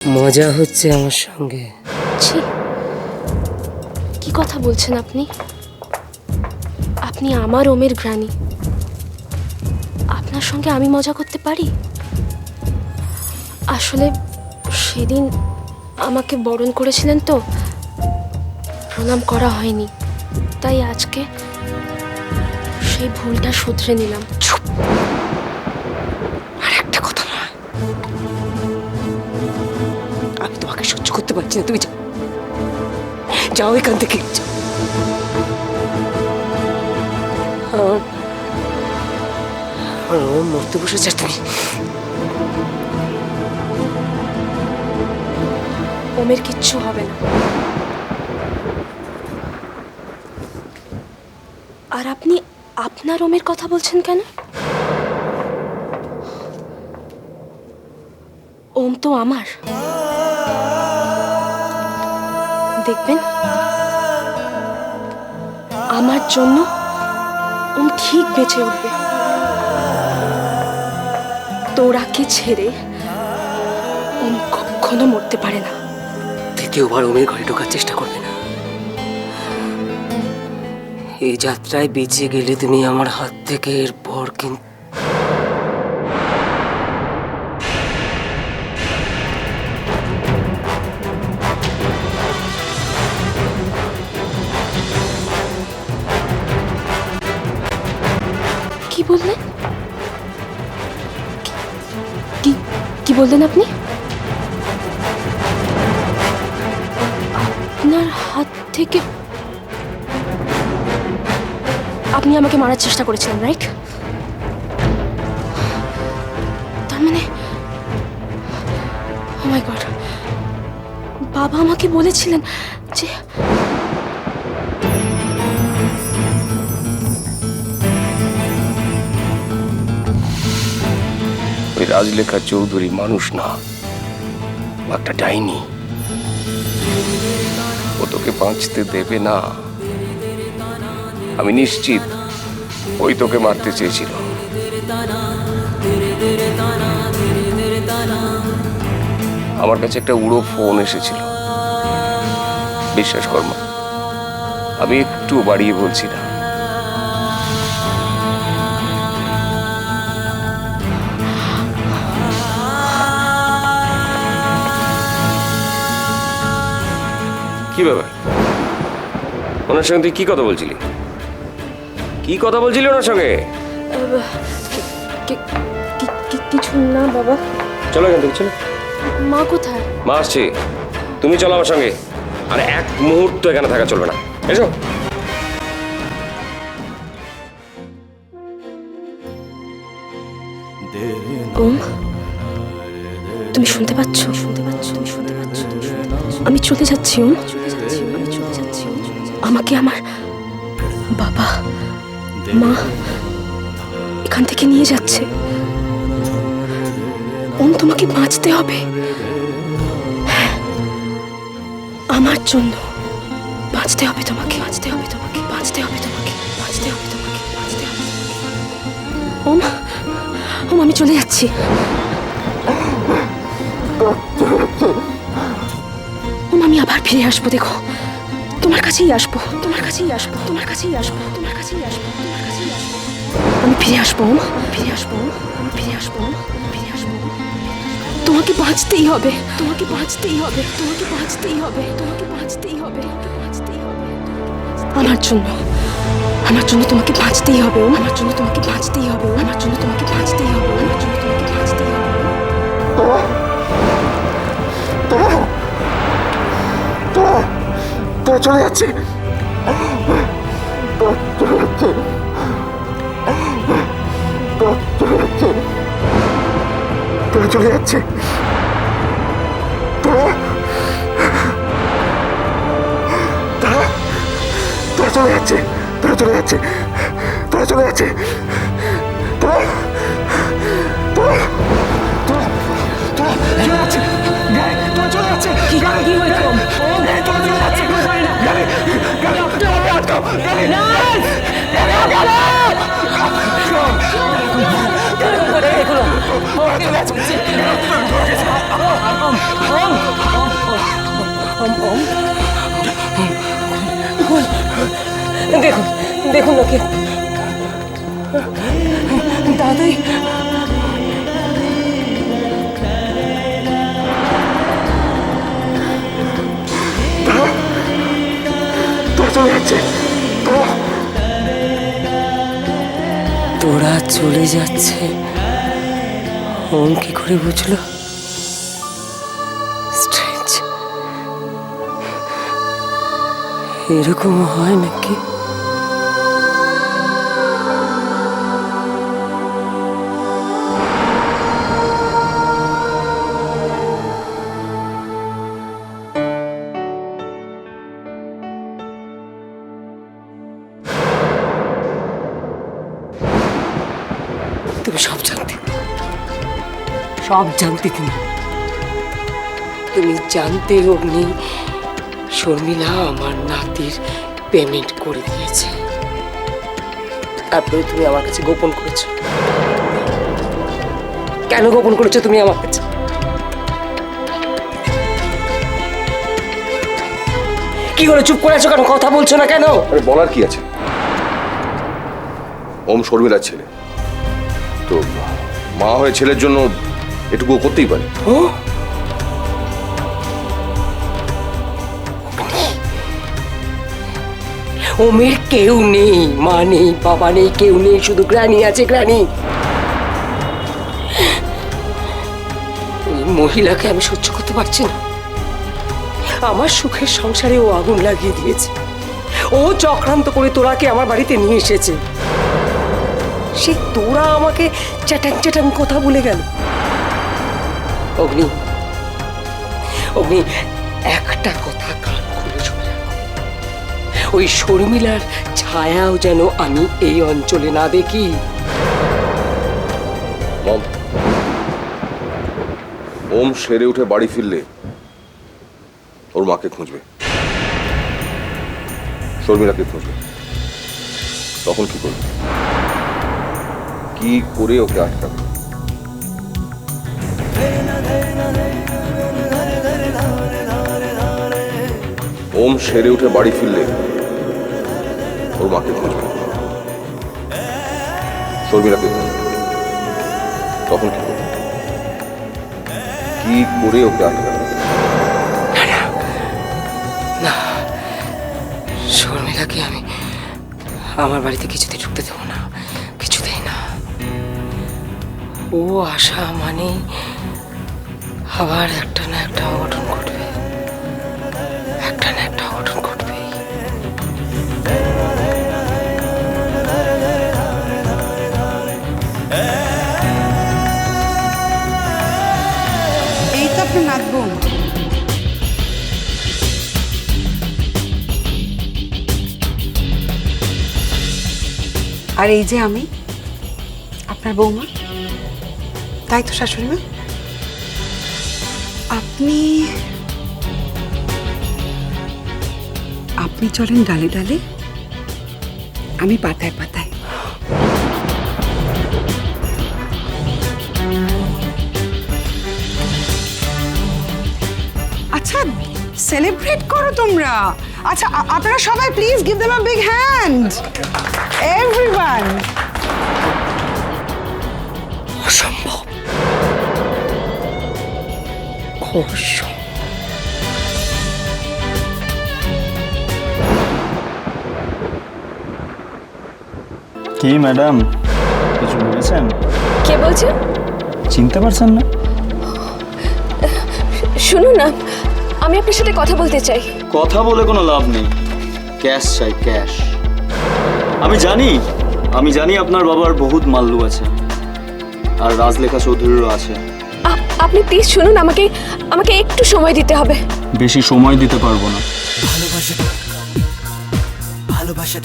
মজা হচ্ছে আমার সঙ্গে। ছি, কি কথা বলছেন আপনি? আপনি আমার ওমের গ্রানি, আপনার সঙ্গে আমি মজা করতে পারি? আসলে সেদিন আমাকে বরণ করেছিলেন তো, প্রণাম করা হয়নি, তাই আজকে সেই ভুলটা শুধরে নিলাম। চুপ, আর একটা কথা নয়। আমি তোমাকে সহ্য করতে পারছি না, তুমি যাও, যাও এখান থেকে। ও মরতে বসেছে, তুমি ওমের কিচ্ছু হবে না। আর আপনি আপনার ওমের কথা বলছেন কেন? ওম তো আমার। দেখবেন, আমার জন্য ওম ঠিক বেঁচে উঠবে। তোরাকে ছেড়ে ওম কখনো মরতে পারে না। দ্বিতীয়বার ওমের ঘরে ঢোকার চেষ্টা করবে না। এই যাত্রায় বেঁচে গেলে তুমি আমার হাত থেকে, এরপর কিন্তু কি বললেন? কি কি বললেন আপনি? আপনার হাত থেকে আপনি আমাকে মারার চেষ্টা করেছিলেন, রাইট? তার মানে ও মাই গড, বাবা আমাকে বলেছিলেন যে ওই রাজলেখা চৌধুরী মানুষ না, ও একটা ডাইনি। ও তোকে বাঁচতে দেবে না। আমি নিশ্চিত ওই তোকে মারতে চেয়েছিল। আমার কাছে একটা উড়ো ফোন এসেছিল। বিশ্বাস কর মা, আমি একটু বাড়িয়ে বলছি না। কি ব্যাপার? ওনার সঙ্গে তুই কি কথা বলছিলি? কি কথা বলছিলি ওনার সঙ্গে? কিছু না বাবা। চলো এখান থেকে, চলো। মা কোথায়? মা আসছে, তুমি চলো আমার সঙ্গে। আর এক মুহূর্ত এখানে থাকা চলবে না, এসো। ওম, তুমি শুনতে পাচ্ছ? শুনতে পাচ্ছ? তুমি শুনতে পাচ্ছ? আমি চলে যাচ্ছি ওম, আমি চলে যাচ্ছি। আমাকে আমার বাবা মা এখান থেকে নিয়ে যাচ্ছে। ওম, তোমাকে বাঁচতে হবে। হ্যাঁ, আমার জন্য বাঁচতে হবে তোমাকে, বাঁচতে হবে তোমাকে, বাঁচতে হবে তোমাকে, বাঁচতে হবে তোমাকে, বাঁচতে হবে। ওম, ওম, আমি চলে যাচ্ছি। ওম, আমি আবার ফিরে আসবো, দেখো, তোমার কাছেই আসবো, তোমার কাছেই আসবো, তোমার কাছেই আসবো, তোমার কাছেই আসবো, তোমার কাছেই আসবো। আমি ফিরে আসবো ওম, ফিরে আসবো ওম, আমি ফিরে আসবো ওম, ফিরে আসবো। তোমাকে বাঁচতেই হবে, তোমাকে বাঁচতেই হবে, তোমাকে বাঁচতেই হবে, তোমাকে বাঁচতেই হবে, বাঁচতেই হবে। আমার জন্য, আমার জন্য তোমাকে বাঁচতেই হবে ওম, আমার জন্য তোমাকে বাঁচতেই হবে ওম, আমার জন্য তোমাকে বাঁচতেই হবে, আমার জন্য তোমাকে বাঁচতেই হবে। তো চলে যাচ্ছে, চলে যাচ্ছে, তোরা চলে যাচ্ছে, তোরা চলে যাচ্ছে, তোরা চলে যাচ্ছে, তোরা চলে যাচ্ছে, তোরা চলে যাচ্ছে। কি হয়েছে ওম? তোরা চলে যাচ্ছে, আটকাও, না দেখুন দেখুন ওকে দাদাই তোরা চলে যাচ্ছে ওম কি করে বুঝলো? স্ট্রেঞ্জ, এরকম হয় নাকি? তুমি সব জানতে তুমি তুমি জানতে অগ্নি শর্মিলা আমার নাতির পেমেন্ট করে দিয়েছে, তারপরে তুমি আমার কাছে গোপন করেছো। কেন গোপন করেছো তুমি আমার কাছে? কি করে চুপ করে আছো কেন? কথা বলছো না কেন? আরে বলার কি আছে, ওম শর্মিলার ছেলে তো, মা হয়ে ছেলের জন্য এটুকু করতেই পারে। ও ওমের কেউ নেই, মা নেই, বাবা নেই, কেউ নেই, শুধু গ্রানি আছে, গ্রানি। ওই মহিলাকে আমি সহ্য করতে পারছি না। আমার সুখের সংসারে ও আগুন লাগিয়ে দিয়েছে। ও চক্রান্ত করে তোরাকে আমার বাড়িতে নিয়ে এসেছে। সে তোরা আমাকে চ্যাটাং চ্যাটাং কথা বলে গেল। অগ্নি, অগ্নি, একটা কথা কান খুলে শুনে রাখো, ওই শর্মিলার ছায়াও যেন আমি এই অঞ্চলে না দেখি। মম, ওম সেরে উঠে বাড়ি ফিরলে ওর মাকে খুঁজবে, শর্মিলাকে খুঁজবে। তখন কি করবে? কি করে ওকে আটকাবে? ওম সেরে উঠে বাড়ি ফিরলে ওর মাকে খুঁজবে, শর্মিলাকে খুঁজবে। তখন কি করবে? কি করে ওকে আটকাবে? না, শর্মিলাকে আমি আমার বাড়িতে কিছুতে ঢুকতে দেবো না, কিছুতেই না। ও আসা মানে আবার একটা না একটা অঘটন ঘটবে, একটা না একটা অঘটন ঘটবে। এই তো আপনার নাত বোন। আর এই যে আমি, আপনার বৌমা। তাই তো শাশুড়ি মা? আপনি আপনি চলেন ডালে ডালে, আমি পাতায় পাতায়। আচ্ছা, সেলিব্রেট করো তোমরা। আচ্ছা, আপনারা সবাই please give them a big hand, everyone. অসম্ভব, অসম্ভব। কি ম্যাডাম, কিছু ভেবেছেন? কে বলছেন? চিনতে পারছেন না? শুনুন না, আমি আপনার সাথে কথা বলতে চাই। কথা বলে কোনো লাভ নেই, ক্যাশ চাই, ক্যাশ। আমি জানি আপনার বাবার বহুত মাল্লু আছে, আর রাজলেখা চৌধুরীরও আছে। আপনি প্লিজ শুনুন, আমাকে একটু সময় দিতে হবে। বেশি সময় দিতে পারবো না। ভালোবাসা